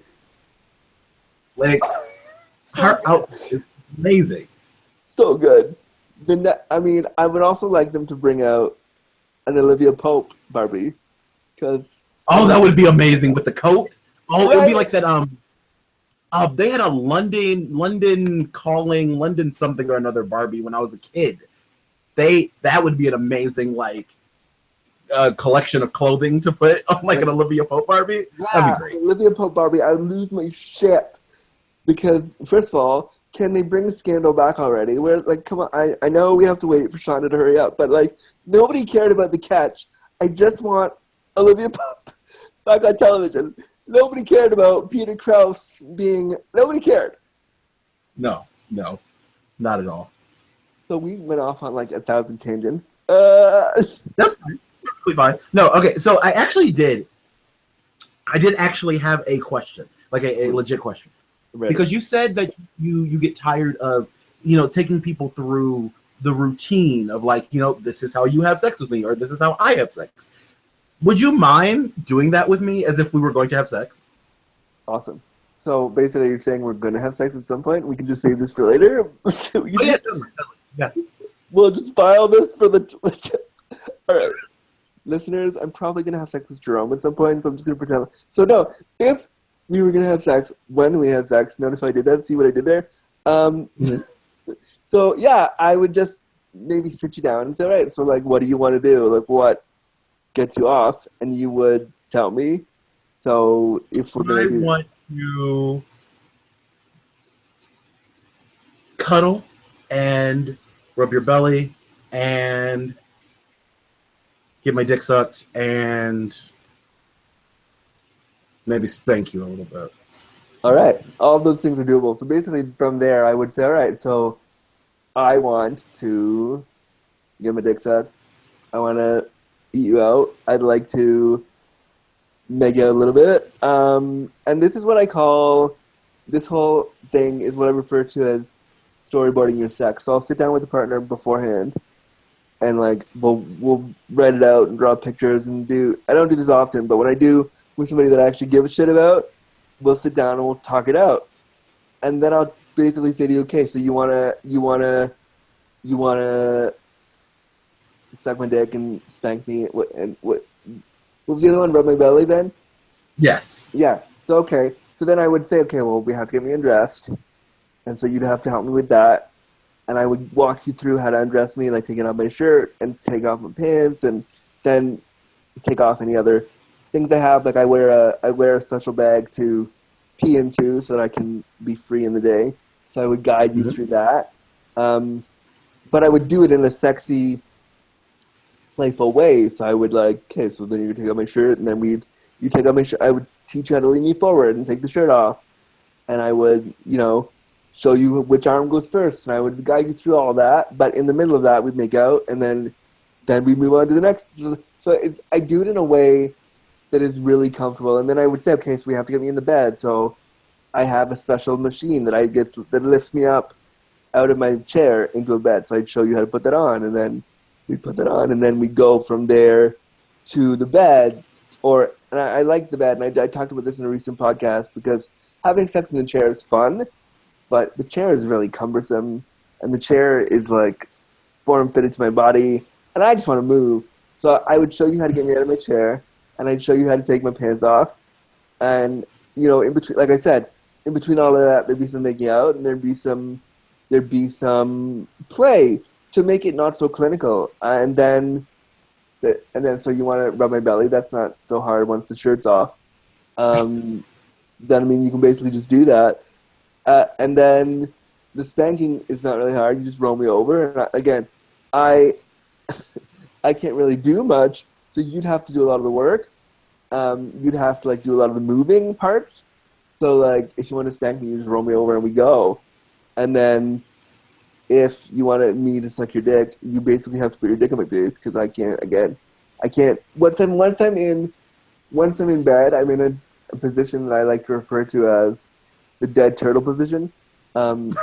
Like, her outfit is amazing. So good. I would also like them to bring out an Olivia Pope Barbie, because that would be amazing with the coat. Oh, right? It would be like that. They had a London Calling, London something or another Barbie when I was a kid. That would be an amazing, like, collection of clothing to put on, like, an Olivia Pope Barbie. Yeah, that'd be great. Olivia Pope Barbie, I would lose my shit. Because, first of all, can they bring the scandal back already? Where, like, come on, I know we have to wait for Shonda to hurry up, but, like, nobody cared about the catch. I just want Olivia Pope back on television. Nobody cared about Peter Krause nobody cared. No, not at all. So we went off on, like, 1,000 tangents. That's fine. Perfectly fine. No, okay, so I did actually have a question, like a legit question. Right. Because you said that you get tired of, taking people through the routine of, like, this is how you have sex with me, or this is how I have sex. Would you mind doing that with me as if we were going to have sex? Awesome. So basically you're saying we're going to have sex at some point? We can just save this for later? Yeah. We'll just file this for the... All right. Listeners, I'm probably going to have sex with Jerome at some point, so I'm just going to pretend. So no, if we were going to have sex, when we have sex, notice how I did that? See what I did there? So yeah, I would just maybe sit you down and say, all right, so, like, what do you want to do? Like, what gets you off? And you would tell me. So if we're going to do... I want to cuddle and rub your belly and get my dick sucked and maybe spank you a little bit. All right. All those things are doable. So basically from there, I would say, all right, so I want to get my dick sucked. I want to eat you out. I'd like to make it a little bit. And this is what I call, this whole thing is what I refer to as storyboarding your sex. So I'll sit down with the partner beforehand and like we'll write it out and draw pictures and do. I don't do this often, but when I do with somebody that I actually give a shit about, we'll sit down and we'll talk it out. And then I'll basically say to you, okay, so you wanna suck my dick and spank me, what was the other one? Rub my belly then? Yes. Yeah. So okay. So then I would say, okay, well, we have to get me undressed, and so you'd have to help me with that, and I would walk you through how to undress me, like taking off my shirt and take off my pants, and then take off any other things I have. Like I wear a special bag to pee into so that I can be free in the day. So I would guide you through that, but I would do it in a sexy, playful way. So I would like, okay, so then you take off my shirt, and then you take off my shirt. I would teach you how to lean me forward and take the shirt off, and I would, show you which arm goes first, and I would guide you through all that. But in the middle of that, we'd make out, and then we move on to the next. So I do it in a way that is really comfortable, and then I would say, okay, so we have to get me in the bed. So I have a special machine that lifts me up out of my chair into a bed. So I'd show you how to put that on, and then we put that on, and then we go from there to the bed. And I like the bed, and I talked about this in a recent podcast, because having sex in the chair is fun, but the chair is really cumbersome, and the chair is like form-fitted to my body, and I just want to move. So I would show you how to get me out of my chair, and I'd show you how to take my pants off, and in between, like I said, in between all of that, there'd be some making out, and there'd be some play to make it not so clinical, and then so you want to rub my belly. That's not so hard once the shirt's off. Then you can basically just do that, and then the spanking is not really hard. You just roll me over, and again, I can't really do much, so you'd have to do a lot of the work. You'd have to do a lot of the moving parts. So if you want to spank me, you just roll me over and we go. And then if you wanted me to suck your dick, you basically have to put your dick in my face, because I can't. Once I'm in bed, I'm in a position that I like to refer to as the dead turtle position, because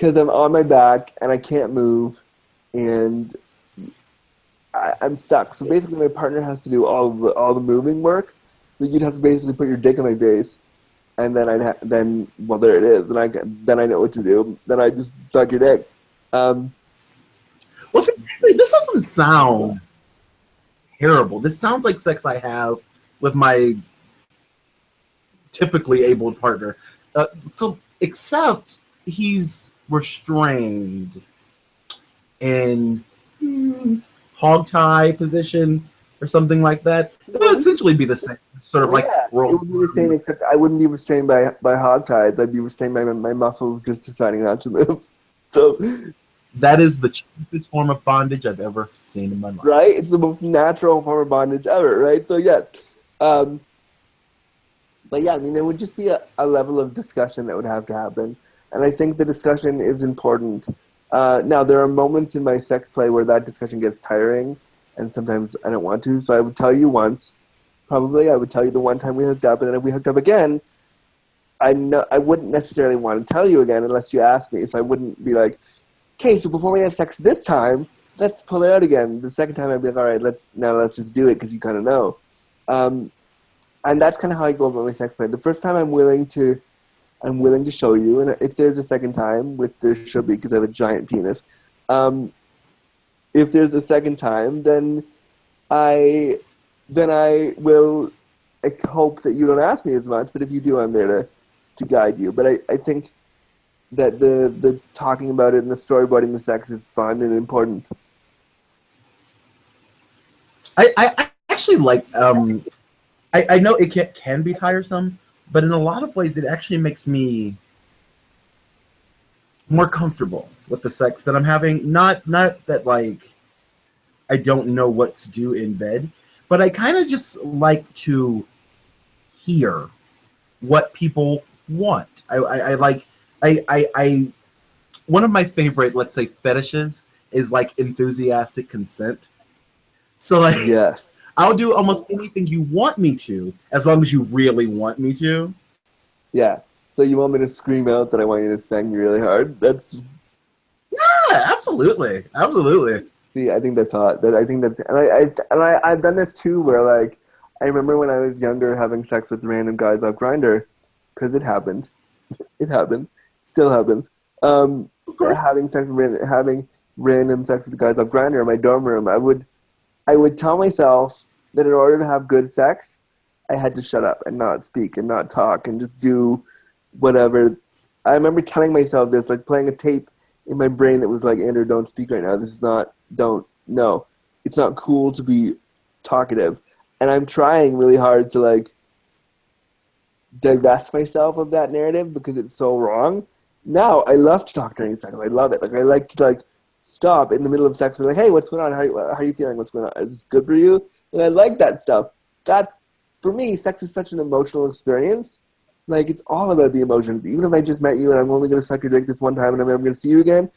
I'm on my back and I can't move, and I'm stuck. So basically, my partner has to do all the moving work. So you'd have to basically put your dick in my face, and then there it is. Then I know what to do. Then I just suck your dick. Well, see, this doesn't sound terrible. This sounds like sex I have with my typically abled partner. So, except he's restrained in hog tie position or something like that. It would essentially be the same. Sort of roll. It would be the same, except I wouldn't be restrained by hog ties. I'd be restrained by my muscles just deciding not to move. So that is the cheapest form of bondage I've ever seen in my life. Right? It's the most natural form of bondage ever, right? So yeah. But yeah, there would just be a level of discussion that would have to happen. And I think the discussion is important. Now, there are moments in my sex play where that discussion gets tiring, and sometimes I don't want to. So I would tell you once. Probably, I would tell you the one time we hooked up, and then if we hooked up again, I wouldn't necessarily want to tell you again unless you asked me. So I wouldn't be like, okay, so before we have sex this time, let's pull it out again. The second time I'd be like, all right, let's just do it, because you kind of know. And that's kind of how I go about my sex play. The first time I'm willing to show you, and if there's a second time, which there should be because I have a giant penis, if there's a second time, then I will hope that you don't ask me as much, but if you do, I'm there to guide you. But I think that the talking about it and the storyboarding the sex is fun and important. I actually like, I know it can be tiresome, but in a lot of ways it actually makes me more comfortable with the sex that I'm having. Not that I don't know what to do in bed, but I kind of just like to hear what people want. I one of my favorite, let's say, fetishes is like enthusiastic consent. So like, Yes. I'll do almost anything you want me to, as long as you really want me to. Yeah. So you want me to scream out that I want you to spank me really hard? That's Yeah, absolutely, absolutely. See, I think that's hot. That I think that, I've done this too, where like I remember when I was younger having sex with random guys off Grinder, because it happened. It happened. Still happens. Of course. Having random sex with guys off Grinder in my dorm room. I would tell myself that in order to have good sex, I had to shut up and not speak and not talk and just do whatever. I remember telling myself this, like playing a tape in my brain that was like, Andrew, don't speak right now. This is not, don't, no. It's not cool to be talkative. And I'm trying really hard to like divest myself of that narrative because it's so wrong. Now, I love to talk during sex. I love it. Like, I like to like stop in the middle of sex and be like, hey, what's going on? How are you feeling? What's going on? Is this good for you? And I like that stuff. That's, for me, sex is such an emotional experience. Like, it's all about the emotions. Even if I just met you and I'm only going to suck your dick this one time and I'm never going to see you again,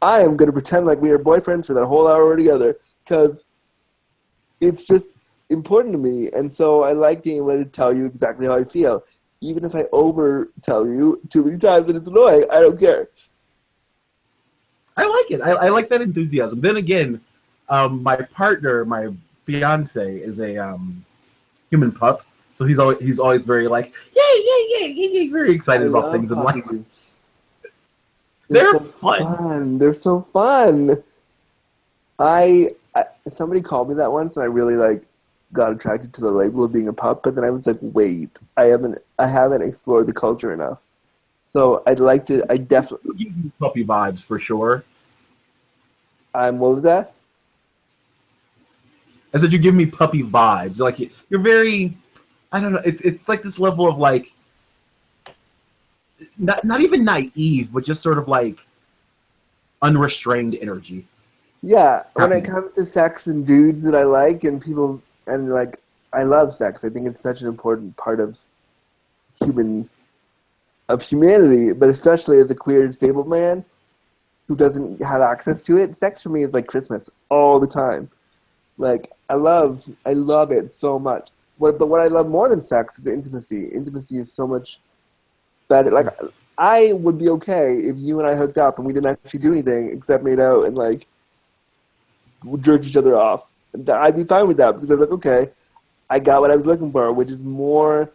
I am going to pretend like we are boyfriends for that whole hour we're together because it's just important to me. And so I like being able to tell you exactly how I feel. Even if I over tell you too many times and it's annoying, I don't care. I like it. I like that enthusiasm. Then again, my partner, my fiance, is a human pup, so he's always very like yay, very excited I about love things in life. puppies. They're so fun. They're so fun. I somebody called me that once, and I really like got attracted to the label of being a pup. But then I was like, wait, I haven't explored the culture enough. So I'd like to. I definitely Give you puppy vibes for sure. What was that? I said you give me puppy vibes. Like you're very, I don't know. It's like this level of like, not even naive, but just sort of like unrestrained energy. Yeah, when it Happy. comes to sex and dudes that I like and people and like I love sex. I think it's such an important part of human of humanity, but especially as a queer disabled man who doesn't have access to it. Sex for me is like Christmas all the time. Like I love it so much. But what I love more than sex is intimacy. Intimacy is so much better. Like I would be okay if you and I hooked up and we didn't actually do anything except made out and like jerk each other off. I'd be fine with that because I'm like, okay, I got what I was looking for, which is more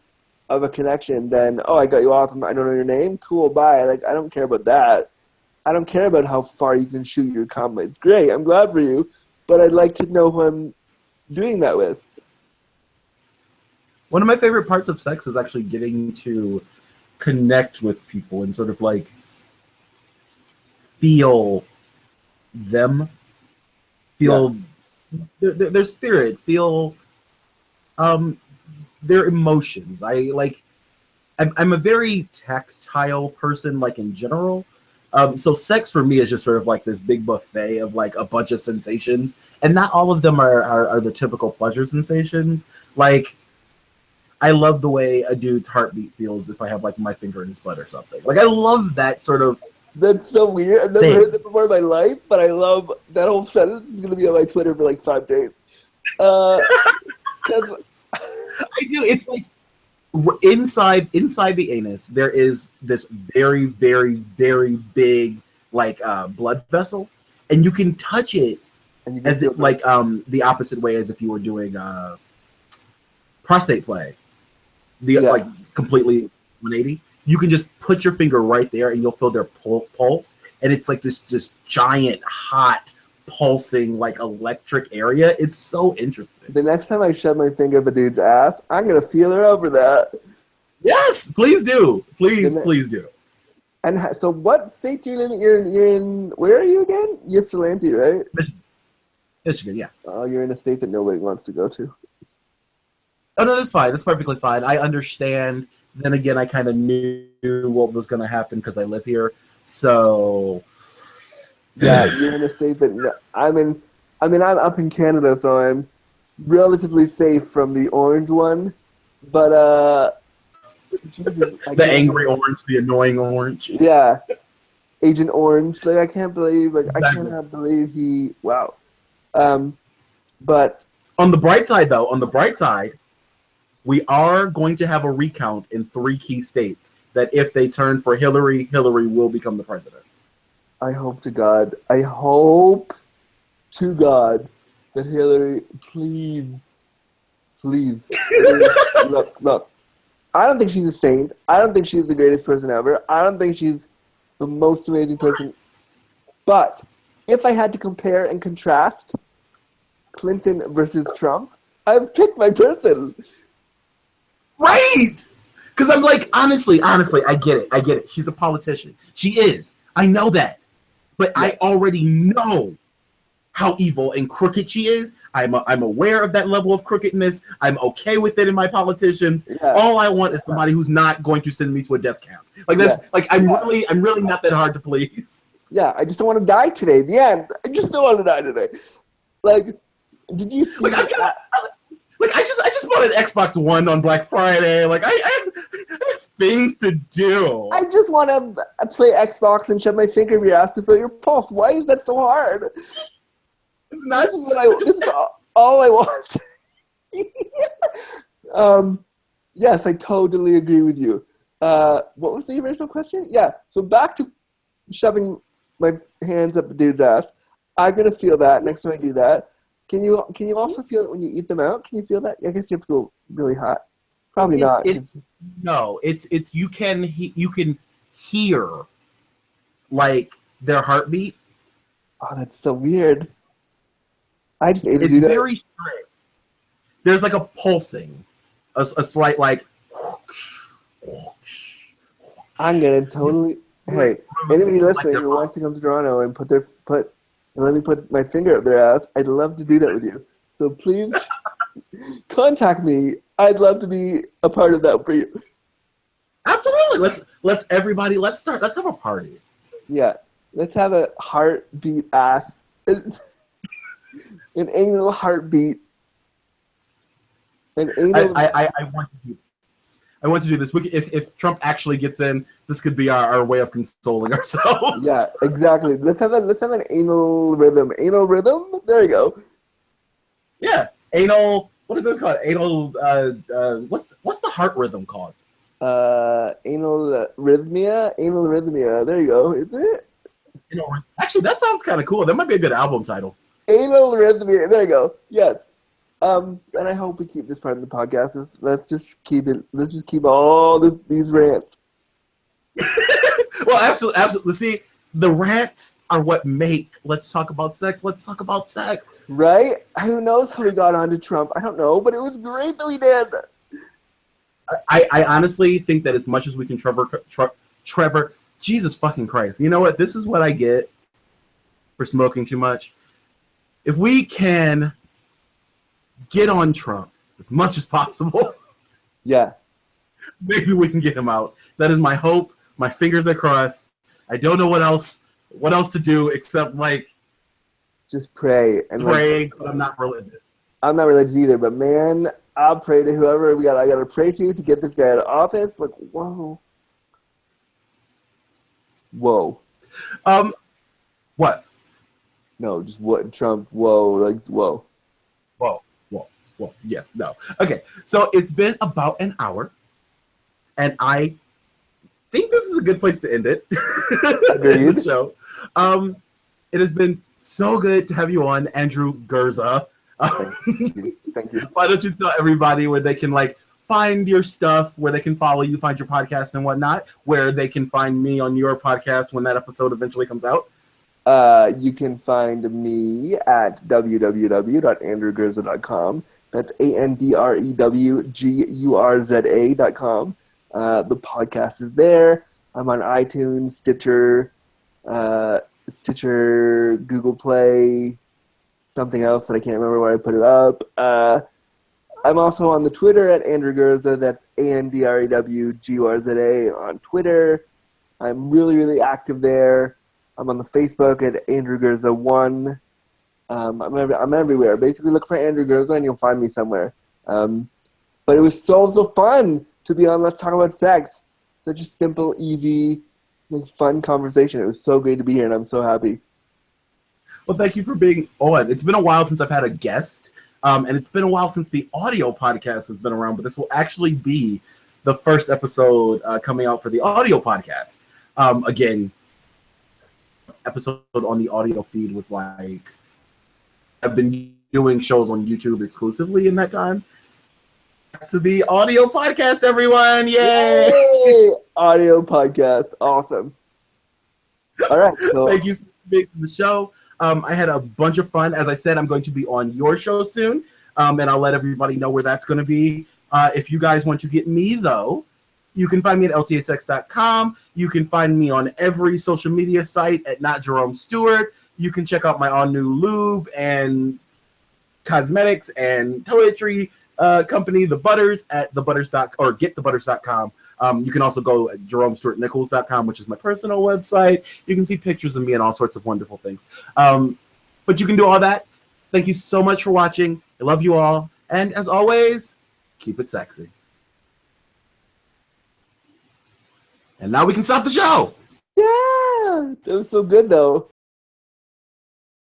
of a connection than, oh, I got you off and I don't know your name. Cool, bye. Like I don't care about that. I don't care about how far you can shoot your comedy. It's great. I'm glad for you, but I'd like to know who I'm doing that with. One of my favorite parts of sex is actually getting to connect with people and sort of like feel them, feel their spirit, feel their emotions. I'm a very tactile person, like in general. So sex for me is just sort of like this big buffet of like a bunch of sensations, and not all of them are the typical pleasure sensations. Like I love the way a dude's heartbeat feels if I have like my finger in his butt or something. Like I love that sort of. That's so weird. I've never heard that before in my life, but I love that whole sentence. Is going to be on my Twitter for like 5 days. 'Cause I do. It's like inside the anus there is this very very very big like blood vessel, and you can touch it and you can as feel it like the opposite way as if you were doing prostate play, like completely 180. You can just put your finger right there and you'll feel their pulse, and it's like this giant hot pulsing like electric area. It's so interesting. The next time I shove my finger up a dude's ass, I'm gonna feel her over that. Yes, please do. Please do. And so, what state do you live in? You're in. Where are you again? Ypsilanti, right? Michigan, yeah. Oh, you're in a state that nobody wants to go to. Oh no, that's fine. That's perfectly fine. I understand. Then again, I kind of knew what was going to happen because I live here. So yeah, you're in a state that I'm in. I mean, I'm up in Canada, so I'm relatively safe from the orange one. But Jesus, the angry orange, the annoying orange. Yeah, Agent Orange. Like I can't believe. Like Exactly. I cannot believe he. Wow. But on the bright side, we are going to have a recount in 3 key states that if they turn for Hillary, Hillary will become the president. I hope to God that Hillary, please, look. I don't think she's a saint. I don't think she's the greatest person ever. I don't think she's the most amazing person. But if I had to compare and contrast Clinton versus Trump, I've picked my person. Right! Because I'm like, honestly, I get it. She's a politician. She is. I know that. But yeah. I already know how evil and crooked she is. I'm aware of that level of crookedness. I'm okay with it in my politicians. Yeah. All I want is somebody who's not going to send me to a death camp. Like that's I'm really not that hard to please. Yeah, I just don't want to die today. The end. I just don't want to die today. Like, did you see? I just bought an Xbox One on Black Friday. Like I have things to do. I just want to play Xbox and shove my finger in your ass to feel your pulse. Why is that so hard? It's not. This is all I want. Yes, I totally agree with you. What was the original question? Yeah, so back to shoving my hands up a dude's ass. I'm gonna feel that next time I do that. Can you also feel it when you eat them out? Can you feel that? I guess you have to go really hot. Probably not. No, it's you can hear like their heartbeat. Oh, that's so weird. I just ate it's very strange. There's like a pulsing, a slight like. I'm gonna totally. Hey, anybody listening who wants to come to Toronto and let me put my finger up their ass, I'd love to do that with you. So please contact me. I'd love to be a part of that for you. Absolutely. Let's have a party. Yeah. Let's have a heartbeat ass. An anal heartbeat. I want to do this. I want to do this. If Trump actually gets in, this could be our way of consoling ourselves. Yeah, exactly. Let's have an anal rhythm. Anal rhythm? There you go. Yeah. Anal, what is this called? Anal, what's the heart rhythm called? Anal rhythmia. There you go. Is it? Actually, that sounds kind of cool. That might be a good album title. Anal rhythmia. There you go. Yes. And I hope we keep this part of the podcast. Let's just keep all these rants. Well, absolutely. See, the rants are what make Let's Talk About Sex. Let's talk about sex. Right? Who knows how we got onto Trump? I don't know, but it was great that we did. I honestly think that as much as we can Trevor, Jesus fucking Christ. You know what? This is what I get for smoking too much. If we can get on Trump as much as possible, yeah, maybe we can get him out. That is my hope. My fingers are crossed. I don't know what else to do except just pray and but I'm not religious. I'm not religious either, but man, I'll pray to whoever I gotta pray to get this guy out of office. Like, whoa. What? No, just what Trump. Whoa, whoa. Yes, no. Okay, so it's been about an hour, and I think this is a good place to end it. Agreed. The show. It has been so good to have you on, Andrew Gurza. Thank you. Why don't you tell everybody where they can find your stuff, where they can follow you, find your podcast and whatnot, where they can find me on your podcast when that episode eventually comes out? You can find me at www.andrewgurza.com. That's ANDREWGURZA.com. The podcast is there. I'm on iTunes, Stitcher, Google Play, something else that I can't remember where I put it up. I'm also on the Twitter at Andrew Gurza. That's ANDREWGURZA on Twitter. I'm really, really active there. I'm on the Facebook at Andrew Gurza 1. I'm everywhere. Basically, look for Andrew Gurza and you'll find me somewhere. But it was so fun to be on Let's Talk About Sex. Such a simple, easy, like, fun conversation. It was so great to be here, and I'm so happy. Well, thank you for being on. It's been a while since I've had a guest, and it's been a while since the audio podcast has been around, but this will actually be the first episode coming out for the audio podcast. Again, episode on the audio feed was like, I've been doing shows on YouTube exclusively in that time. Back to the audio podcast, everyone! Yay! Yay! Audio podcast. Awesome. All right. So Thank you so much for being on the show. I had a bunch of fun. As I said, I'm going to be on your show soon, and I'll let everybody know where that's going to be. If you guys want to get me, though, you can find me at ltsex.com. You can find me on every social media site at Not Jerome Stewart. You can check out my all-new lube and cosmetics and toiletry company, The Butters, at thebutters.com or getthebutters.com. You can also go at JeromeStewartNichols.com, which is my personal website. You can see pictures of me and all sorts of wonderful things. But you can do all that. Thank you so much for watching. I love you all. And as always, keep it sexy. And now we can stop the show. yeah, that was so good though.